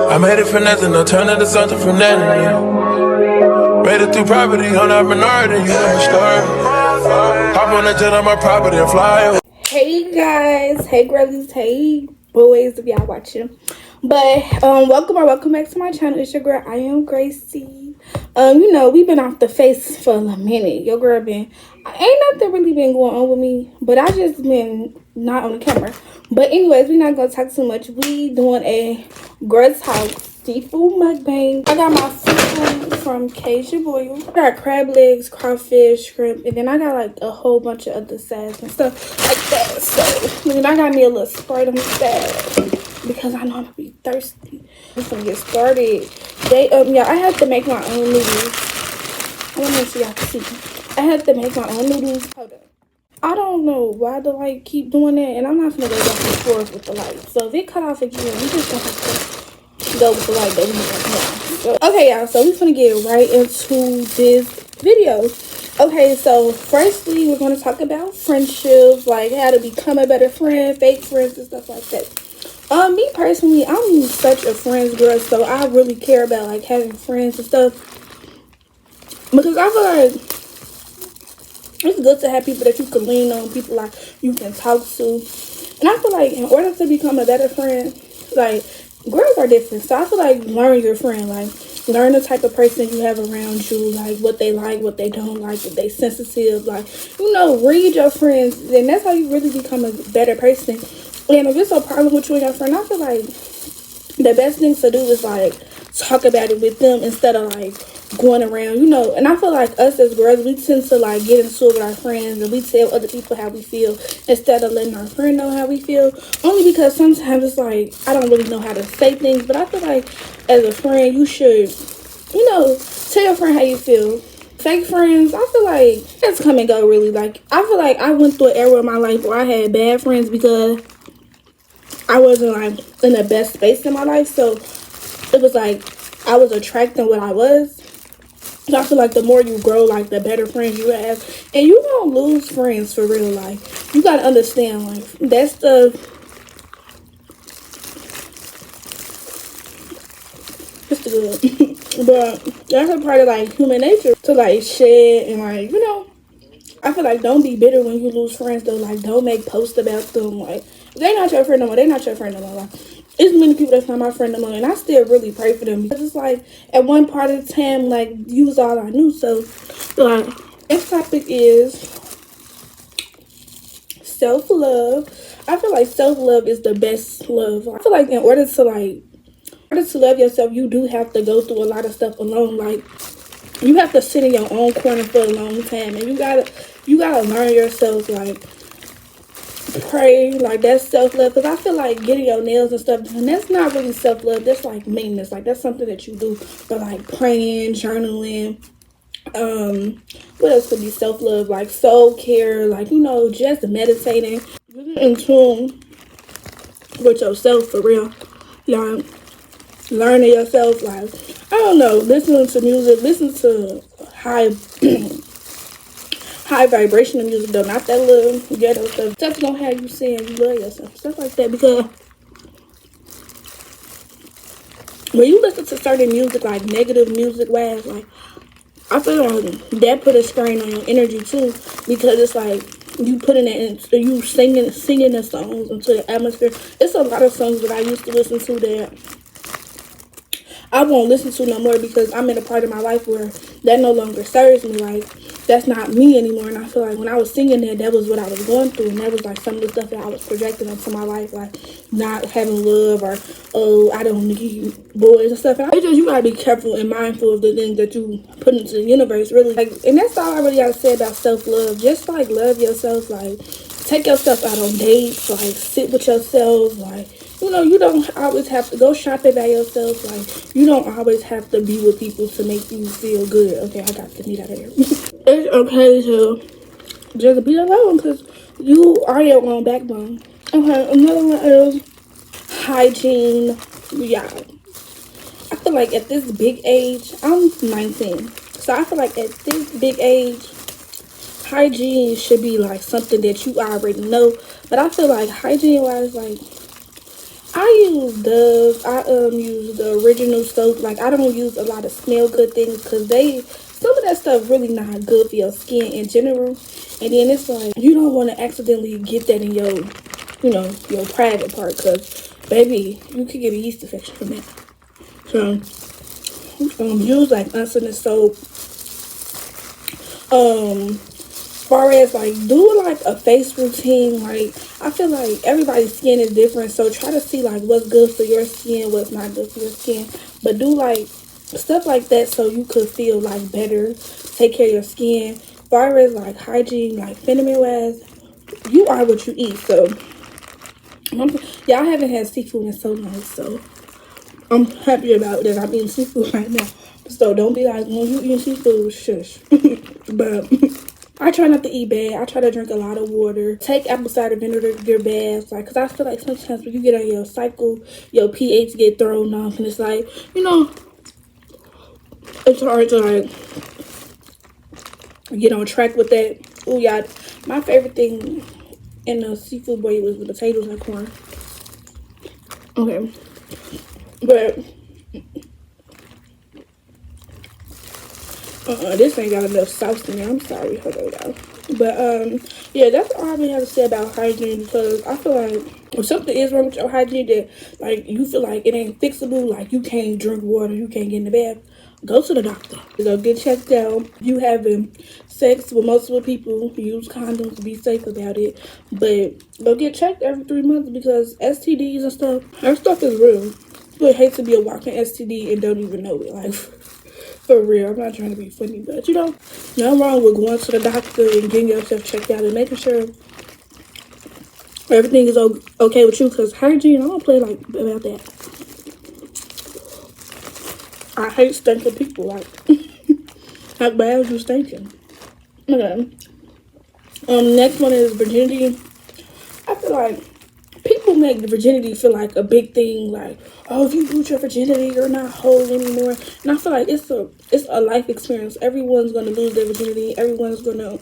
I made it for nothing, I'll turn it to something from nothing, yeah. Made it through poverty, on that minority, you know my story. Hop on the jet on my property and fly away. Hey guys, hey girlies, hey boys if y'all watching. But welcome back to my channel. It's your girl, I am Gracie. You know, we've been off the face for a minute. Your girl ain't nothing really been going on with me, but I just been not on the camera. But anyways, we're not gonna talk too much. We doing a girl's house seafood mukbang. I got my seafood from Cajun Boil. I got crab legs, crawfish, shrimp, and then I got like a whole bunch of other sides and stuff like that. So then I got me a little Sprite on the side because I know I'm gonna be thirsty. I'm gonna get started. Yeah, I had to make my own noodles. I want to make sure y'all can see. I had to make my own noodles. Hold up. I don't know why the light keep doing that, and I'm not gonna go back and forth with the light. So if it cut off again, we just gonna have to go with the light that we have now. So, okay, y'all. So we're gonna get right into this video. Okay, so firstly, we're gonna talk about friendships, like how to become a better friend, fake friends, and stuff like that. Me personally, I'm such a friends girl, so I really care about like having friends and stuff because I feel like it's good to have people that you can lean on, people like you can talk to. And I feel like in order to become a better friend, like girls are different. So I feel like learn your friend, like learn the type of person you have around you, like what they like, what they don't like, if they sensitive, like, you know, read your friends. And that's how you really become a better person. And if it's a problem with you and your friend, I feel like the best thing to do is like talk about it with them instead of like going around, you know. And I feel like us as girls, we tend to like get into it with our friends and we tell other people how we feel instead of letting our friend know how we feel. Only because sometimes it's like I don't really know how to say things, but I feel like as a friend you should, you know, tell your friend how you feel. Fake friends, I feel like that's come and go really. Like I feel like I went through an era in my life where I had bad friends because I wasn't like in the best space in my life, so it was like I was attracting what I was. So I feel like the more you grow, like the better friends you have, and you don't lose friends for real life. You gotta understand, like that's the it's the good, but that's a part of like human nature to like shed and like, you know. I feel like don't be bitter when you lose friends though. Like don't make posts about them. Like if they not your friend no more, they not your friend no more. Like it's many people that's not my friend no more, and I still really pray for them because it's like at one part of the time, like you was all I knew. So like this topic is self-love. I feel like self-love is the best love. I feel like in order to love yourself, you do have to go through a lot of stuff alone. Like you have to sit in your own corner for a long time, and you gotta learn yourself, like pray, like that's self-love. Because I feel like getting your nails and stuff done, that's not really self-love, that's like maintenance. Like that's something that you do. But like praying, journaling, what else could be self-love? Like soul care, like, you know, just meditating, getting in tune with yourself for real. Like learning yourself, like I don't know, listening to music, listen to high vibrational music though, not that little ghetto stuff. Stuff gonna have you saying you love yourself, stuff like that. Because when you listen to certain music, like negative music wise, like I feel like that put a strain on your energy too, because it's like you putting it in, you singing the songs into the atmosphere. It's a lot of songs that I used to listen to that I won't listen to no more because I'm in a part of my life where that no longer serves me. Like that's not me anymore. And I feel like when I was singing that was what I was going through, and that was like some of the stuff that I was projecting into my life, like not having love, or oh, I don't need boys and stuff. And it's just, you gotta be careful and mindful of the things that you put into the universe, really. Like, and that's all I really gotta say about self-love. Just like love yourself, like take yourself out on dates, like sit with yourself, like, you know, you don't always have to go shopping by yourself. Like, you don't always have to be with people to make you feel good. Okay, I got to meet out of here. It's okay to just be alone because you are your own backbone. Okay, another one is hygiene. Yeah. I feel like at this big age, I'm 19. So I feel like at this big age, hygiene should be like something that you already know. But I feel like hygiene-wise, like, I use Dove. I use the original soap. Like, I don't use a lot of smell good things because some of that stuff really not good for your skin in general. And then it's like you don't want to accidentally get that in your, your private part because baby, you could get a yeast infection from that. So use like unscented soap. Far as like do like a face routine, like I feel like everybody's skin is different, so try to see like what's good for your skin, what's not good for your skin, but do like stuff like that so you could feel like better, take care of your skin. Far as like hygiene, like feminine wise, you are what you eat. So yeah, I haven't had seafood in so long, so I'm happy about that. I'm eating seafood right now, so don't be like, when you eating seafood, shush. But I try not to eat bad. I try to drink a lot of water. Take apple cider vinegar baths. Like, because I feel like sometimes when you get on your cycle, your pH get thrown off. And it's like, it's hard to, like, get on track with that. Oh, yeah. My favorite thing in the seafood boil was the potatoes and corn. Okay. But this ain't got enough sauce in there. I'm sorry. Hold on, y'all. But yeah, that's all I really have to say about hygiene, because I feel like if something is wrong with your hygiene that like you feel like it ain't fixable, like you can't drink water, you can't get in the bath, go to the doctor. Go get checked out. You having sex with multiple people, use condoms to be safe about it. But go get checked every 3 months, because STDs and stuff, that stuff is real. You would hate to be a walking STD and don't even know it. Like, for real, I'm not trying to be funny, but nothing wrong with going to the doctor and getting yourself checked out and making sure everything is okay with you. Because hygiene, I don't play like about that. I hate stinking people. Like, how bad is you stinking? Okay. Next one is virginity. I feel like people make the virginity feel like a big thing, like, oh, if you lose your virginity, you're not whole anymore. And I feel like it's a life experience. Everyone's gonna lose their virginity. Everyone's gonna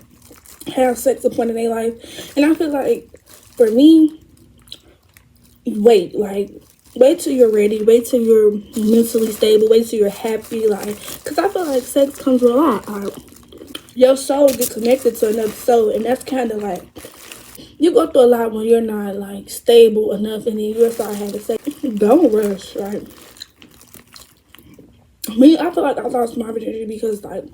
have sex at a point in their life. And I feel like for me, wait till you're ready, wait till you're mentally stable, wait till you're happy, like, because I feel like sex comes with a lot. Like, your soul gets connected to another soul, and that's kind of like, you go through a lot when you're not like stable enough, and then you start having sex. Don't rush, right? Me, I feel like I lost my virginity because like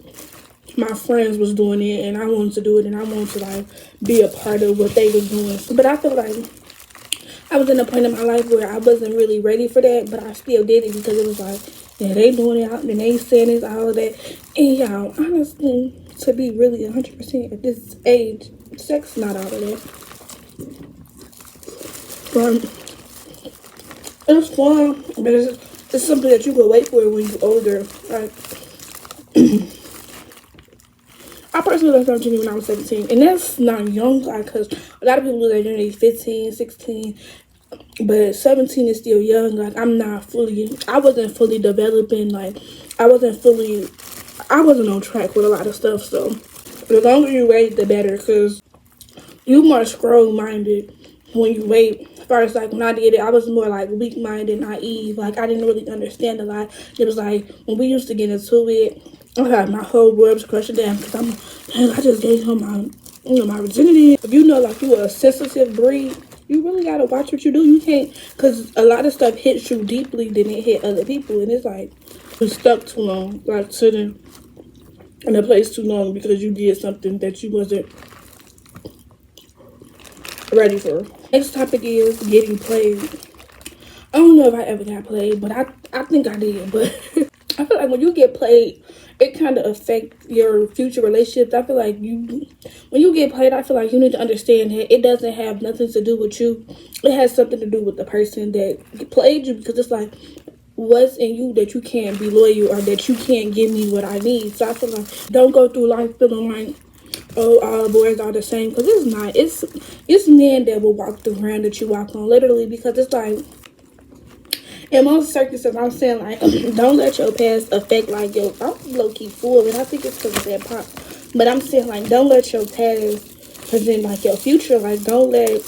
my friends was doing it, and I wanted to do it, and I wanted to like be a part of what they was doing. But I feel like I was in a point in my life where I wasn't really ready for that, but I still did it because it was like, yeah, they doing it out, and they saying this, all of that. And y'all, honestly, to be really 100% at this age, sex not all of that. But it's fun, but it's something that you can wait for when you're older. Like, I personally lost my virginity when I was 17, and that's not young, like, because a lot of people lose their virginity 15, 16, but 17 is still young. Like, I wasn't fully developing, like, I wasn't on track with a lot of stuff. So the longer you wait, the better, because you more scroll-minded when you wait. As far as like when I did it, I was more like weak-minded, naive. Like, I didn't really understand a lot. It was like when we used to get into it, I had my whole world was crushed down because I just gave him my virginity. If you know, like, you are a sensitive breed, you really gotta watch what you do. You can't, because a lot of stuff hits you deeply than it hit other people, and it's like you're stuck too long, like sitting in a place too long because you did something that you wasn't ready for. Next topic is getting played. I don't know if I ever got played, but I think I did. But I feel like when you get played, it kind of affects your future relationships. I feel like when you get played, I feel like you need to understand that it doesn't have nothing to do with you. It has something to do with the person that played you, because it's like, what's in you that you can't be loyal, or that you can't give me what I need. So I feel like don't go through life feeling like, oh, all boys are the same, because it's not. It's men that will walk the ground that you walk on, literally, because it's like, in most circumstances, I'm saying, like, don't let your past affect, like, I'm low-key full, and I think it's because of that pop. But I'm saying, like, don't let your past present, like, your future. Like, don't let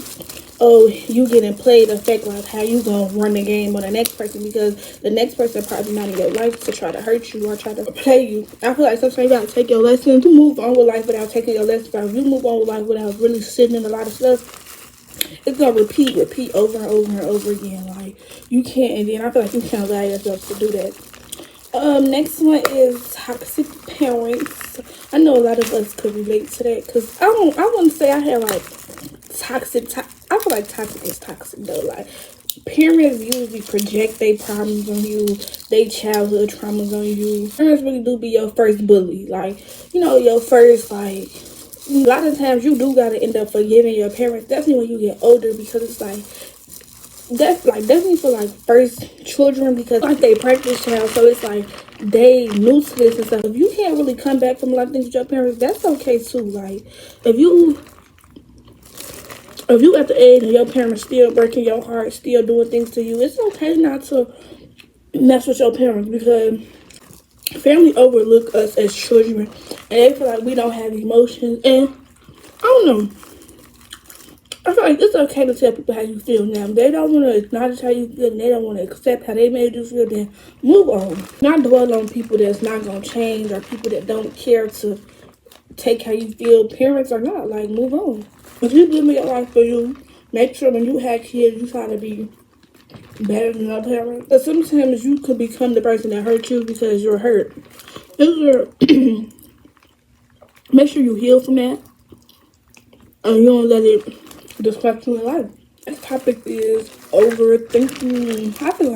oh, you getting played affect like how you gonna run the game on the next person, because the next person probably not in your life to try to hurt you or try to play you. I feel like sometimes you gotta take your lessons to move on with life without taking your lessons. If you move on with life without really sitting in a lot of stuff, it's gonna repeat over and over and over again. Like you can't, and then I feel like you can't allow yourself to do that. Next one is toxic parents. I know a lot of us could relate to that, because I wouldn't say I had like I feel like toxic is toxic though. Like parents usually project their problems on you, their childhood traumas on you. Parents really do be your first bully. Like, your first, like, a lot of times you do gotta end up forgiving your parents. Definitely when you get older, because it's like that's like definitely for like first children, because like they practice child, so it's like they new to this and stuff. If you can't really come back from a lot of things with your parents, that's okay too. Like if you at the age and your parents still breaking your heart, still doing things to you, it's okay not to mess with your parents, because family overlook us as children and they feel like we don't have emotions. And I don't know, I feel like it's okay to tell people how you feel now. If they don't want to acknowledge how you feel and they don't want to accept how they made you feel, then move on. Not dwell on people that's not going to change, or people that don't care to take how you feel, parents or not. Like, move on. If you live your life for you, make sure when you have kids, you try to be better than your parents. But sometimes you could become the person that hurt you because you're hurt. Make sure you heal from that, and you don't let it disrupt your life. This topic is overthinking. I feel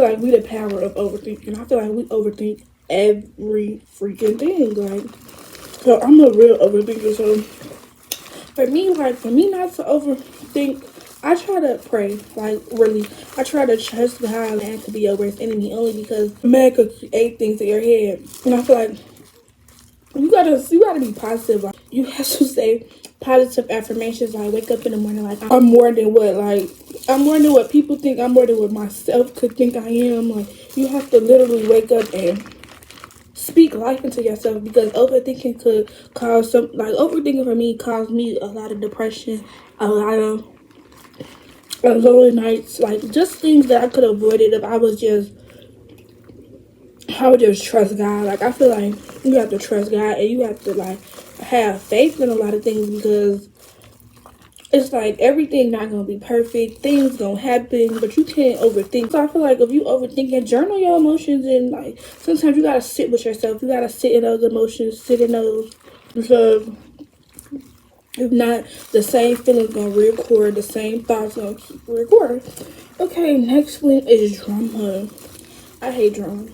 like we the power of overthinking. I feel like we overthink every freaking thing. Like, so I'm a real overthinker. So for me not to overthink, I try to pray. Like, really, I try to trust God and to be your worst enemy, only because man could create things in your head. And I feel like you gotta be positive. Like, you have to say positive affirmations. Like, wake up in the morning like I'm more than what people think. I'm more than what myself could think I am. Like, you have to literally wake up and speak life into yourself, because overthinking could cause overthinking for me caused me a lot of depression, a lot of lonely nights, like just things that I could have avoided if I would just trust God. Like, I feel like you have to trust God, and you have to like have faith in a lot of things, because it's like everything not gonna be perfect. Things gonna happen, but you can't overthink. So I feel like if you overthink and journal your emotions, and like sometimes you gotta sit with yourself. You gotta sit in those emotions, sit in those, because if not, the same feelings gonna record, the same thoughts gonna keep recording. Okay, next one is drama. I hate drama.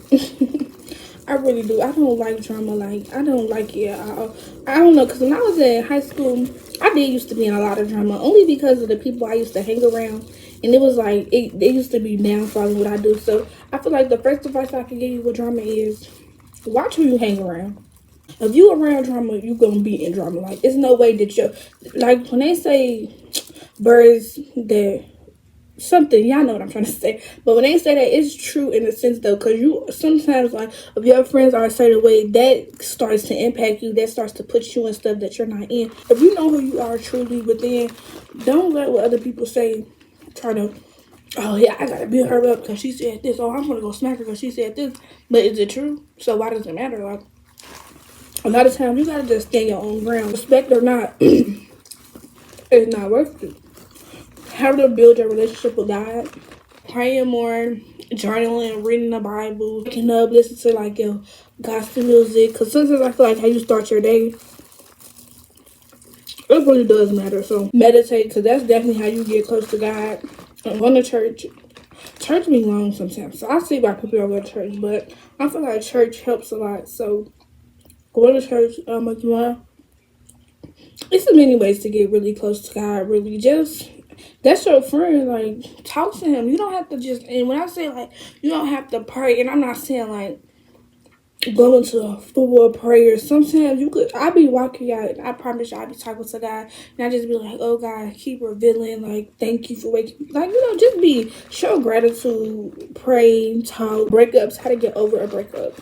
I really do. I don't like drama. Like, I don't like it at all. I don't know, because when I was in high school, I did used to be in a lot of drama, only because of the people I used to hang around. And it was like, it used to be downfalling what I do. So I feel like the first advice I can give you with drama is watch who you hang around. If you around drama, you gonna be in drama. Like, it's no way that you're, like, when they say birds that something, y'all know what I'm trying to say, but when they say that, it's true in a sense though, because you sometimes, like, if your friends are a certain way, that starts to impact you, that starts to put you in stuff that you're not in. If you know who you are truly within, don't let what other people say try to, oh yeah, I gotta build her up because she said this, oh, I'm gonna go smack her because she said this. But is it true? So why does it matter? Like, a lot of times you gotta just stand your own ground, respect or not. It's not worth it. How to build your relationship with God, praying more, journaling, reading the Bible, waking up, listen to like your gospel music. Because sometimes I feel like how you start your day, it really does matter. So meditate, because that's definitely how you get close to God. And going to church. Church be long sometimes, so I see why people don't go to church, but I feel like church helps a lot. So going to church, it's so many ways to get really close to God. Really, just that's your friend. Like, talk to him. You don't have to just. And when I say like, you don't have to pray, and I'm not saying like go into a full prayer. Sometimes you could. I be walking out. I promise you, I be talking to God, and I just be like, "Oh God, keep revealing. Like, thank you for waking. Like, just be show gratitude, pray, talk, breakups, how to get over a breakup."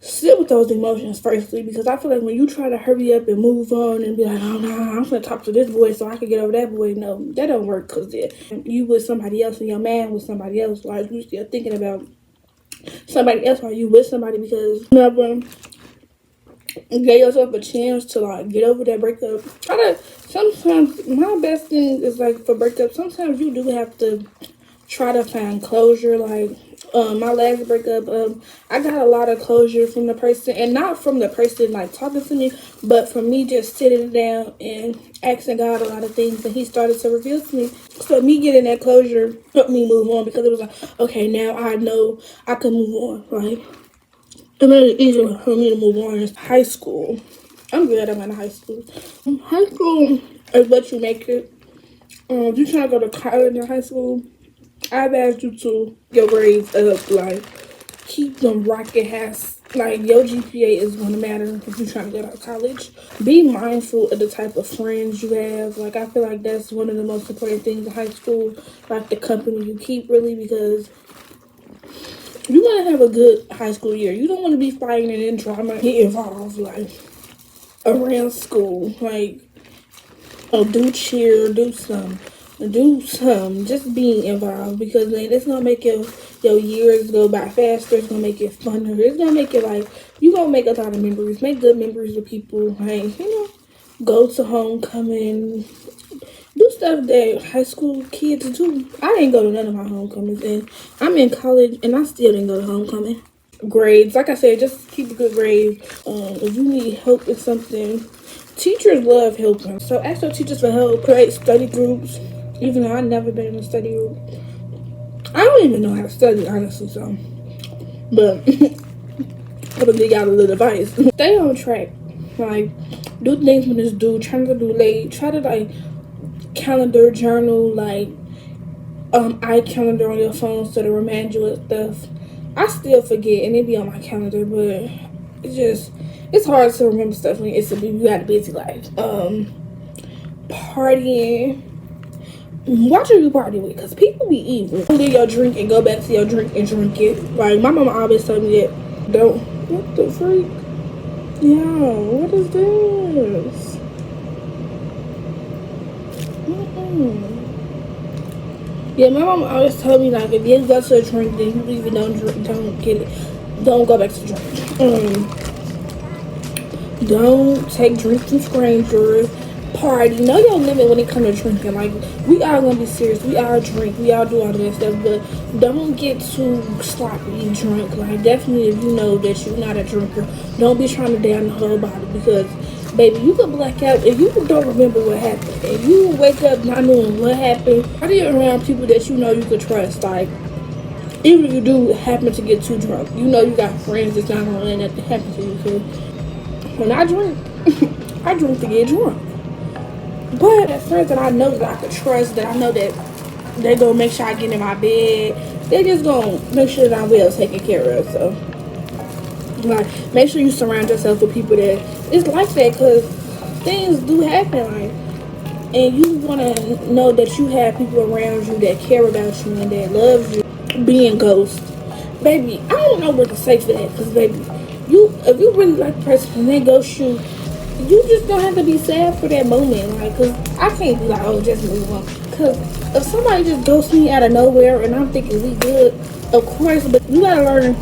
sit with those emotions firstly, because I feel like when you try to hurry up and move on and be like, oh no, I'm gonna talk to this boy so I can get over that boy, no, that don't work, because you with somebody else and your man with somebody else, like you still thinking about somebody else while you with somebody, because you never gave yourself a chance to like get over that breakup. Sometimes my best thing is like for breakup, sometimes you do have to try to find closure. Like my last breakup, I got a lot of closure from the person, and not from the person like talking to me, but from me just sitting down and asking God a lot of things, and he started to reveal to me. So me getting that closure helped me move on, because it was like, okay, now I know I can move on. Like it made it easier for me to move on. In high school, I'm glad I'm in high school. High school is what you make it. If you trying to go to college in high school, I've asked you to your grades up, like keep them rocket hats. Like your GPA is gonna matter if you're trying to go to college. Be mindful of the type of friends you have. Like I feel like that's one of the most important things in high school. Like the company you keep, really, because you want to have a good high school year. You don't want to be fighting and in drama, get involved like around school. Like, oh, do cheer, do some. Just being involved, because then it's gonna make your years go by faster. It's gonna make it funner. It's gonna make it like you gonna make a lot of memories, make good memories with people. Like go to homecoming, do stuff that high school kids do. I didn't go to none of my homecomings, and I'm in college, and I still didn't go to homecoming. Grades, like I said, just keep a good grade. If you need help with something, teachers love helping. So ask your teachers for help. Create study groups. Even though I've never been in a study group, I don't even know how to study, honestly. So, but I'm gonna give y'all a little advice. Stay on track. Like, do things when it's due. Try not to do late. Try to like calendar journal, like iCalendar on your phone so to remind you of stuff. I still forget, and it be on my calendar, but it's hard to remember stuff when you got a busy life. Partying. Watch who you party with, because people be evil. Leave your drink and go back to your drink and drink it. Like my mama always told me that. Don't. What the freak? Yeah, what is this? Yeah, my mom always told me like if you go to a drink, then you leave it, don't drink, don't get it, don't go back to drink. Don't take drinks from strangers. Party. Know your limit when it comes to drinking. Like we all gonna be serious. We all drink. We all do all of that stuff. But don't get too sloppy drunk. Like definitely, if you know that you're not a drinker, don't be trying to down the whole bottle, because baby, you could black out if you don't remember what happened. If you wake up not knowing what happened, how do you around people that you know you could trust? Like even if you do happen to get too drunk, you know you got friends that's not gonna let that happen to you. Cause when I drink, I drink to get drunk. But at friends that I know that I could trust, that I know that they gonna make sure I get in my bed, they just gonna make sure that I'm well taken care of. So, like, make sure you surround yourself with people that it's like that, because things do happen. Like, and you wanna know that you have people around you that care about you and that love you. Being ghost, baby, I don't know what to say for that, because baby, if you really like a person and they ghost you, you just don't have to be sad for that moment. Like, cause I can't be like, oh, just move on. Cause if somebody just ghosts me out of nowhere and I'm thinking we good, of course, but you gotta learn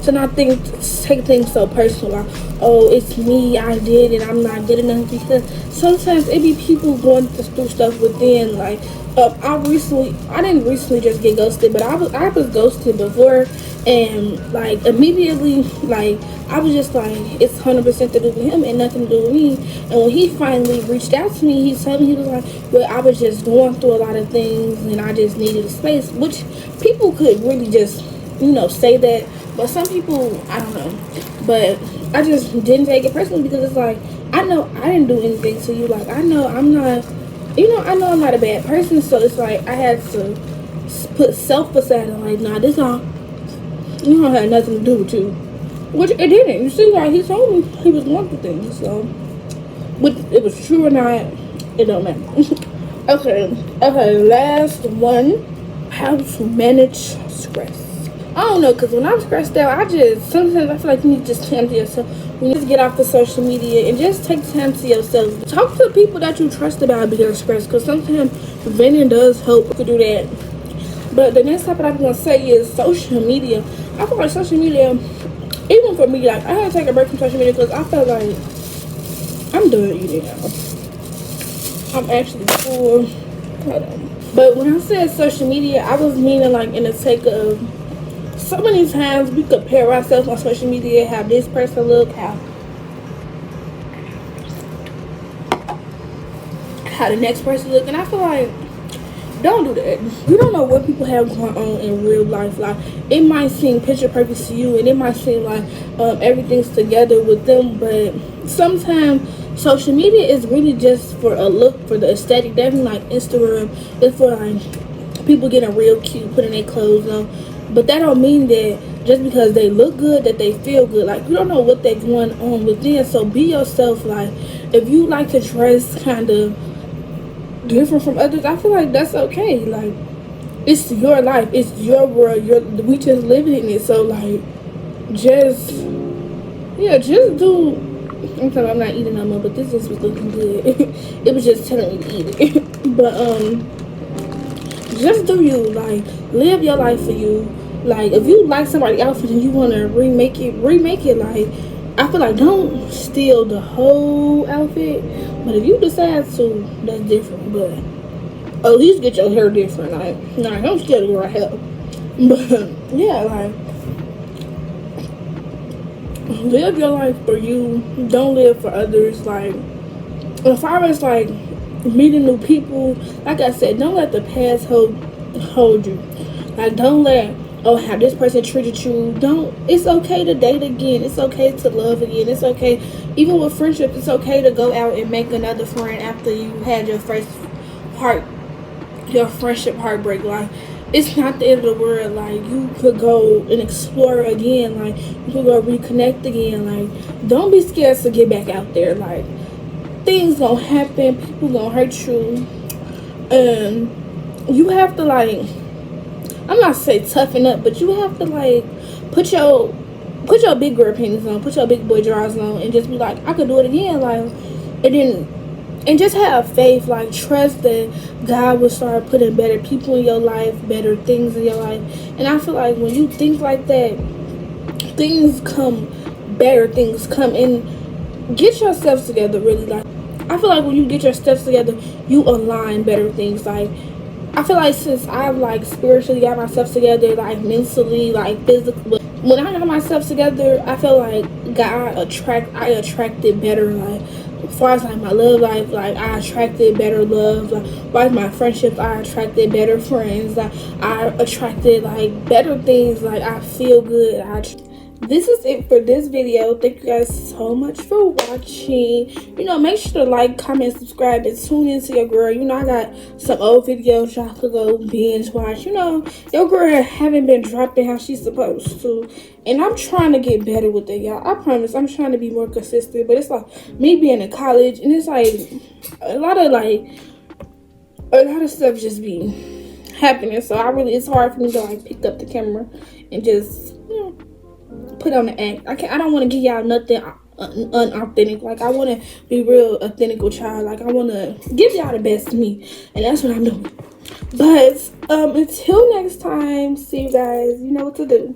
to not take things so personal. Like, oh, it's me, I did it, I'm not good enough. Because sometimes it be people going through stuff within. Like, I didn't recently just get ghosted, but I was ghosted before, and like immediately, like I was just like, it's 100% to do with him and nothing to do with me. And when he finally reached out to me, he told me, he was like, well, I was just going through a lot of things and I just needed a space, which people could really just say that, but some people, I don't know. But I just didn't take it personally, because it's like, I know I didn't do anything to you. Like, I know I'm not, I know I'm not a bad person. So it's like, I had to put self aside and like, nah, this don't have nothing to do with you. Which it didn't. You see, like, he told me he was going through things. So, whether it was true or not, it don't matter. Okay, last one. How to manage stress. I don't know, because when I'm stressed out, sometimes I feel like you need to just time to yourself. You need to get off the social media and just take time to yourself. Talk to people that you trust about being stressed, because sometimes venting does help to do that. But the next topic I'm going to say is social media. I feel like social media, even for me, like, I had to take a break from social media because I felt like I'm done eating now. I'm actually full. Hold on. But when I said social media, I was meaning like in the sake of so many times we compare ourselves on social media, how this person look, how the next person look, and I feel like don't do that. You don't know what people have going on in real life. Like, it might seem picture perfect to you, and it might seem like everything's together with them, but sometimes social media is really just for a look, for the aesthetic. Definitely like Instagram, it's for like people getting real cute, putting their clothes on. But that don't mean that just because they look good that they feel good. Like, you don't know what they're going on within. So be yourself. Like, if you like to dress kind of different from others, I feel like that's okay. Like, it's your life, it's your world, we just living in it. So like, just just do. I'm sorry, I'm not eating no more, but this just was looking good. It was just telling me to eat it. But just do you. Like, live your life for you. Like, if you like somebody's outfit and you want to remake it. Like, I feel like don't steal the whole outfit, but if you decide to, that's different. But at least get your hair different. Like don't steal your hair. But yeah, like, live your life for you. Don't live for others. Like, as far as like meeting new people, like I said, don't let the past hold you. Like, don't let how this person treated you. Don't. It's okay to date again. It's okay to love again. It's okay, even with friendship. It's okay to go out and make another friend after you had your friendship heartbreak. Like, it's not the end of the world. Like, you could go and explore again. Like, you could go reconnect again. Like, don't be scared to get back out there. Like, things gonna happen, people gonna hurt you, and you have to, like, I'm not say toughen up, but you have to like put your big girl panties on, put your big boy drawers on, and just be like, I could do it again. Like, and just have faith. Like, trust that God will start putting better people in your life, better things in your life. And I feel like when you think like that, better things come in. Get yourself together, really. Like, I feel like when you get your steps together, you align better things. Like, I feel like since I've like spiritually got myself together, like mentally, like physically, when I got myself together, I feel like I attracted better. Like, as far as like my love life, like, I attracted better love. Like, as far as my friendships, I attracted better friends. Like, I attracted like better things. Like, I feel good. This is it for this video. Thank you guys so much for watching. You know, make sure to like, comment, subscribe, and tune into your girl. You know, I got some old videos y'all could go binge watch. You know, your girl haven't been dropping how she's supposed to, and I'm trying to get better with it, y'all. I promise I'm trying to be more consistent. But it's like me being in college, and it's like a lot of stuff just be happening. So it's hard for me to like pick up the camera and just, you know, put on the act. I don't want to give y'all nothing unauthentic. Like, I want to be real authentic with y'all. Like, I want to give y'all the best of me, and that's what I'm doing. But until next time, see you guys. You know what to do.